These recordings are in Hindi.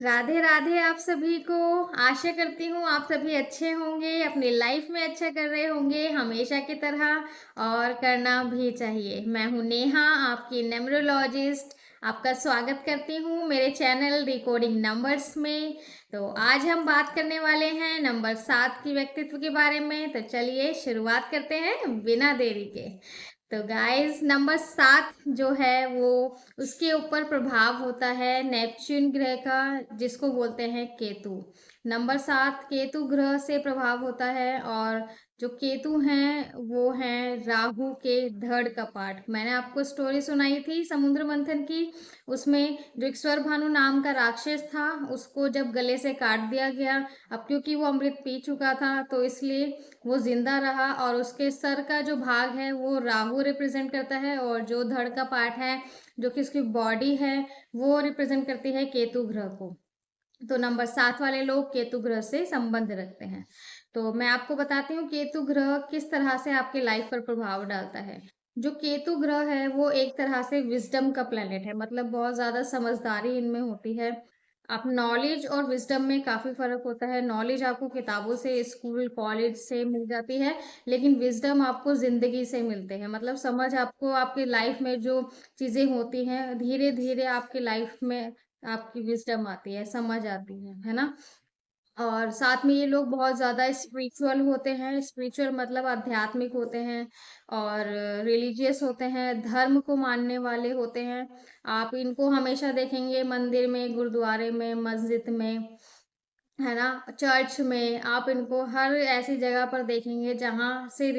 राधे राधे आप सभी को। आशा करती हूँ आप सभी अच्छे होंगे, अपनी लाइफ में अच्छा कर रहे होंगे हमेशा की तरह, और करना भी चाहिए। मैं हूँ नेहा, आपकी न्यूमरोलॉजिस्ट। आपका स्वागत करती हूँ मेरे चैनल रिकॉर्डिंग नंबर्स में। तो आज हम बात करने वाले हैं नंबर 7 की व्यक्तित्व के बारे में। तो चलिए शुरुआत करते हैं बिना देरी के। तो गाइस, नंबर 7 जो है वो, उसके ऊपर प्रभाव होता है नेपच्यून ग्रह का, जिसको बोलते हैं केतु। नंबर 7 केतु ग्रह से प्रभाव होता है। और जो केतु हैं वो हैं राहु के धड़ का पार्ट। मैंने आपको स्टोरी सुनाई थी समुद्र मंथन की। उसमें जो एक स्वर भानु नाम का राक्षस था, उसको जब गले से काट दिया गया। अब क्योंकि वो अमृत पी चुका था तो इसलिए वो जिंदा रहा, और उसके सर का जो भाग है वो राहु रिप्रेजेंट करता है, और जो धड़ का पार्ट है, जो कि उसकी बॉडी है, वो रिप्रेजेंट करती है केतु ग्रह को। तो नंबर 7 वाले लोग केतु ग्रह से संबंध रखते हैं। तो मैं आपको बताती हूँ केतु ग्रह किस तरह से आपकी लाइफ पर प्रभाव डालता है। जो केतु ग्रह है वो एक तरह से विजडम का प्लेनेट है, मतलब बहुत ज्यादा समझदारी इनमें होती है। आप नॉलेज और विजडम में काफी फर्क होता है। नॉलेज आपको किताबों से, स्कूल कॉलेज से मिल जाती है, लेकिन विजडम आपको जिंदगी से मिलते हैं। मतलब समझ आपको आपकी लाइफ में जो चीजें होती हैं, धीरे धीरे आपकी लाइफ में आपकी विजडम आती है, समझ आती है ना। और साथ में ये लोग बहुत ज़्यादा स्पिरिचुअल होते हैं। स्पिरिचुअल मतलब आध्यात्मिक होते हैं, और रिलीजियस होते हैं, धर्म को मानने वाले होते हैं। आप इनको हमेशा देखेंगे मंदिर में, गुरुद्वारे में, मस्जिद में, है ना, चर्च में। आप इनको हर ऐसी जगह पर देखेंगे जहाँ से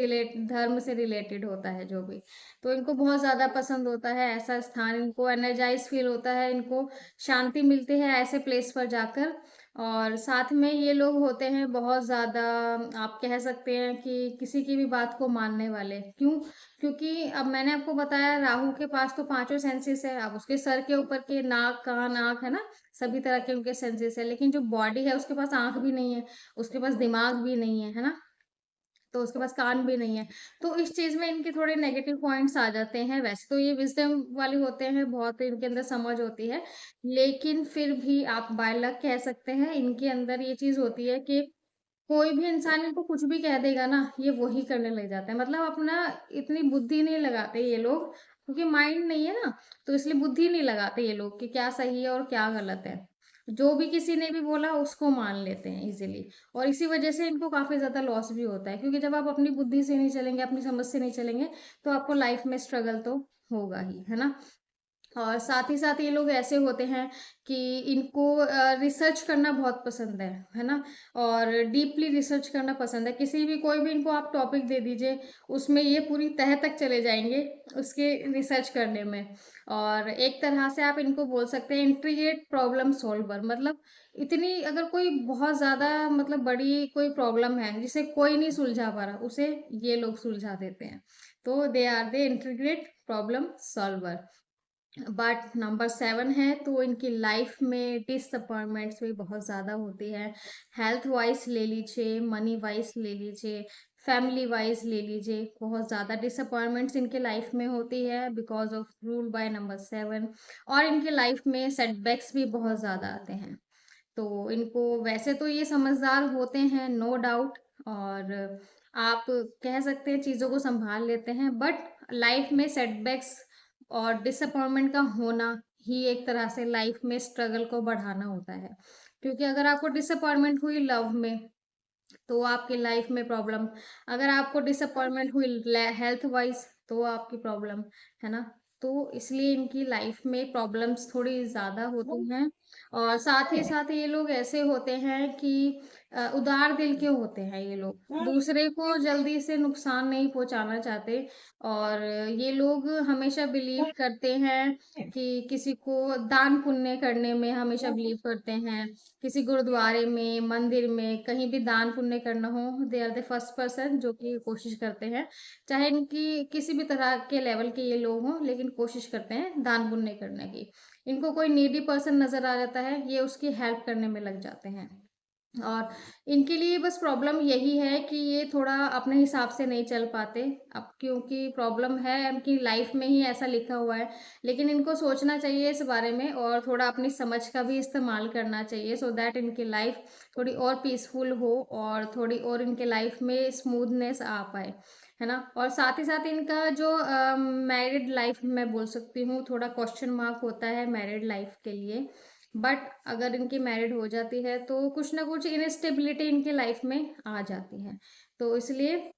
धर्म से रिलेटेड होता है जो भी। तो इनको बहुत ज्यादा पसंद होता है ऐसा स्थान। इनको एनर्जाइज फील होता है, इनको शांति मिलती है ऐसे प्लेस पर जाकर। और साथ में ये लोग होते हैं बहुत ज्यादा, आप कह सकते हैं कि किसी की भी बात को मानने वाले। क्यों? क्योंकि अब मैंने आपको बताया राहु के पास तो पांचों सेंसेस है। अब उसके सर के ऊपर के नाक, कान, आंख, है ना, सभी तरह के उनके सेंसेस है। लेकिन जो बॉडी है उसके पास आंख भी नहीं है, उसके पास दिमाग भी नहीं है ना, तो उसके पास कान भी नहीं है। तो इस चीज में इनके थोड़े नेगेटिव पॉइंट्स आ जाते हैं। वैसे तो ये विजडम वाले होते हैं, बहुत इनके अंदर समझ होती है, लेकिन फिर भी आप बाय लक कह सकते हैं इनके अंदर ये चीज होती है कि कोई भी इंसान इनको कुछ भी कह देगा ना, ये वही करने लग जाता है। मतलब अपना इतनी बुद्धि नहीं लगाते ये लोग, क्योंकि माइंड नहीं है ना, तो इसलिए बुद्धि नहीं लगाते ये लोग कि क्या सही है और क्या गलत है। जो भी किसी ने भी बोला उसको मान लेते हैं इजीली। और इसी वजह से इनको काफी ज्यादा लॉस भी होता है, क्योंकि जब आप अपनी बुद्धि से नहीं चलेंगे, अपनी समझ से नहीं चलेंगे, तो आपको लाइफ में स्ट्रगल तो होगा ही, है ना। और साथ ही साथ ये लोग ऐसे होते हैं कि इनको रिसर्च करना बहुत पसंद है ना। और डीपली रिसर्च करना पसंद है। किसी भी, कोई भी इनको आप टॉपिक दे दीजिए, उसमें ये पूरी तह तक चले जाएंगे उसके रिसर्च करने में। और एक तरह से आप इनको बोल सकते हैं इंट्रीगेट प्रॉब्लम सॉल्वर। मतलब इतनी, अगर कोई बहुत ज्यादा, मतलब बड़ी कोई प्रॉब्लम है जिसे कोई नहीं सुलझा पा रहा, उसे ये लोग सुलझा देते हैं। तो they are the integrate problem solver. But number 7 है तो इनकी लाइफ में डिसअपॉइंटमेंट्स भी बहुत ज़्यादा होती है। हेल्थ वाइज ले लीजिए, मनी वाइज ले लीजिए, फैमिली वाइज ले लीजिए, बहुत ज़्यादा डिसअपॉइंटमेंट्स इनके लाइफ में होती है because of rule by number 7। और इनके लाइफ में सेटबैक्स भी बहुत ज़्यादा आते हैं। तो इनको, वैसे तो ये समझदार होते हैं नो डाउट, और आप कह सकते हैं चीज़ों को संभाल लेते हैं, बट लाइफ में सेटबैक्स और डिसअपॉइंटमेंट का होना ही एक तरह से लाइफ में स्ट्रगल को बढ़ाना होता है। क्योंकि अगर आपको डिसअपॉइंटमेंट हुई लव में, तो आपकी लाइफ में प्रॉब्लम। अगर आपको डिसअपॉइंटमेंट हुई हेल्थ वाइज, तो आपकी प्रॉब्लम, है ना। तो इसलिए इनकी लाइफ में प्रॉब्लम्स थोड़ी ज्यादा होती हैं। और साथ ही साथ ये लोग ऐसे होते हैं कि उदार दिल के होते हैं ये लोग, दूसरे को जल्दी से नुकसान नहीं पहुंचाना चाहते। और ये लोग हमेशा बिलीव करते हैं कि किसी को दान पुण्य करने में हमेशा बिलीव करते हैं। किसी गुरुद्वारे में, मंदिर में, कहीं भी दान पुण्य करना हो, they are the first person जो कि कोशिश करते हैं। चाहे इनकी किसी भी तरह के लेवल के ये लोग हों, लेकिन कोशिश करते हैं दान पुण्य करने की। इनको कोई नीडी पर्सन नजर आ जाता है, ये उसकी हेल्प करने में लग जाते हैं। और इनके लिए बस प्रॉब्लम यही है कि ये थोड़ा अपने हिसाब से नहीं चल पाते। अब क्योंकि प्रॉब्लम है इनकी लाइफ में ही ऐसा लिखा हुआ है, लेकिन इनको सोचना चाहिए इस बारे में और थोड़ा अपनी समझ का भी इस्तेमाल करना चाहिए सो दैट इनकी लाइफ थोड़ी और पीसफुल हो और थोड़ी और इनके लाइफ में स्मूथनेस आ पाए, है ना? और साथ ही साथ इनका जो मैरिड लाइफ मैं बोल सकती हूँ, थोड़ा क्वेश्चन मार्क होता है मैरिड लाइफ के लिए। बट अगर इनकी मैरिड हो जाती है तो कुछ ना कुछ इनस्टेबिलिटी इनके लाइफ में आ जाती है। तो इसलिए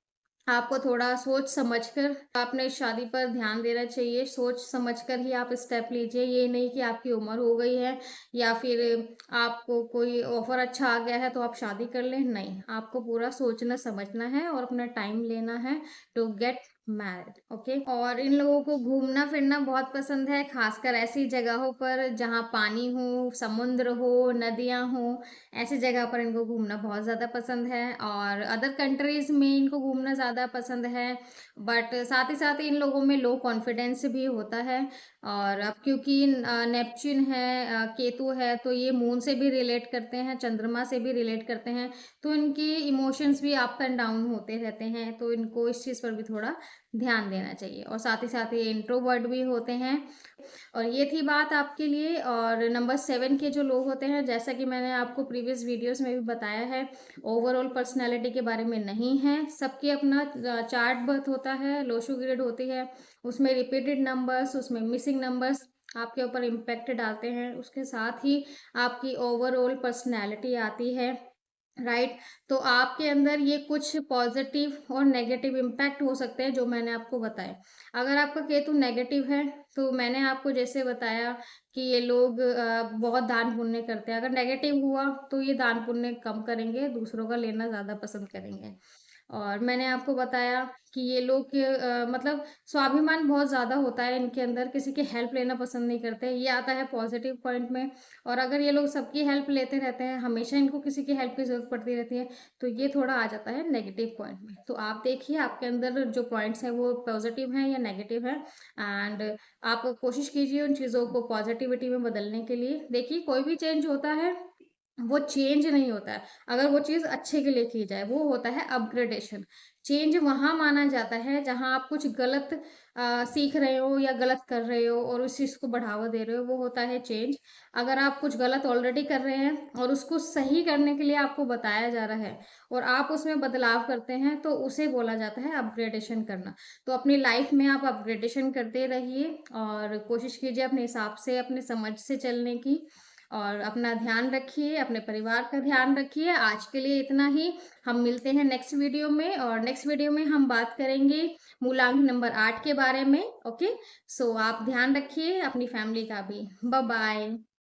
आपको थोड़ा सोच समझकर अपने शादी पर ध्यान देना चाहिए। सोच समझकर ही आप स्टेप लीजिए। ये नहीं कि आपकी उम्र हो गई है या फिर आपको कोई ऑफर अच्छा आ गया है तो आप शादी कर लें, नहीं। आपको पूरा सोचना समझना है और अपना टाइम लेना है टू गेट मैरिड, ओके। और इन लोगों को घूमना फिरना बहुत पसंद है, खासकर ऐसी जगहों पर जहाँ पानी हो, समुद्र हो, नदियाँ हो, ऐसी जगह पर इनको घूमना बहुत ज़्यादा पसंद है। और अदर कंट्रीज़ में इनको घूमना ज़्यादा पसंद है। बट साथ ही साथ इन लोगों में लो कॉन्फिडेंस भी होता है। और अब क्योंकि नेपच्यून है, केतु है, तो ये मून से भी रिलेट करते हैं, चंद्रमा से भी रिलेट करते हैं। तो इनकी इमोशंस भी अप एंड डाउन होते रहते हैं, तो इनको इस चीज़ पर भी थोड़ा ध्यान देना चाहिए। और साथ ही साथ ये इंट्रोवर्ट भी होते हैं। और ये थी बात आपके लिए। और नंबर 7 के जो लोग होते हैं, जैसा कि मैंने आपको प्रीवियस वीडियोस में भी बताया है, ओवरऑल पर्सनैलिटी के बारे में नहीं है। सबके अपना चार्ट बर्थ होता है, लोशो ग्रिड होती है, उसमें रिपीटेड नंबर्स, उसमें मिसिंग नंबर्स आपके ऊपर इम्पैक्ट डालते हैं। उसके साथ ही आपकी ओवरऑल पर्सनैलिटी आती है, राइट? तो आपके अंदर ये कुछ पॉजिटिव और नेगेटिव इम्पैक्ट हो सकते हैं जो मैंने आपको बताए। अगर आपका केतु नेगेटिव है तो मैंने आपको जैसे बताया कि ये लोग बहुत दान पुण्य करते हैं। अगर नेगेटिव हुआ तो ये दान पुण्य कम करेंगे, दूसरों का लेना ज़्यादा पसंद करेंगे। और मैंने आपको बताया कि ये लोग मतलब स्वाभिमान बहुत ज़्यादा होता है इनके अंदर, किसी की हेल्प लेना पसंद नहीं करते। ये आता है पॉजिटिव पॉइंट में। और अगर ये लोग सबकी हेल्प लेते रहते हैं, हमेशा इनको किसी की हेल्प की ज़रूरत पड़ती रहती है, तो ये थोड़ा आ जाता है नेगेटिव पॉइंट में। तो आप देखिए आपके अंदर जो पॉइंट्स हैं वो पॉजिटिव हैं या नेगेटिव हैं। एंड आप कोशिश कीजिए उन चीज़ों को पॉजिटिविटी में बदलने के लिए। देखिए कोई भी चेंज होता है वो चेंज नहीं होता है अगर वो चीज़ अच्छे के लिए की जाए, वो होता है अपग्रेडेशन। चेंज वहाँ माना जाता है जहाँ आप कुछ गलत सीख रहे हो या गलत कर रहे हो और उस चीज़ को बढ़ावा दे रहे हो, वो होता है चेंज। अगर आप कुछ गलत ऑलरेडी कर रहे हैं और उसको सही करने के लिए आपको बताया जा रहा है और आप उसमें बदलाव करते हैं, तो उसे बोला जाता है अपग्रेडेशन करना। तो अपनी लाइफ में आप अपग्रेडेशन करते रहिए और कोशिश कीजिए अपने हिसाब से, अपने समझ से चलने की। और अपना ध्यान रखिए, अपने परिवार का ध्यान रखिए। आज के लिए इतना ही। हम मिलते हैं नेक्स्ट वीडियो में और नेक्स्ट वीडियो में हम बात करेंगे मूलांक नंबर 8 के बारे में। ओके, सो आप ध्यान रखिए अपनी फैमिली का भी। Bye bye.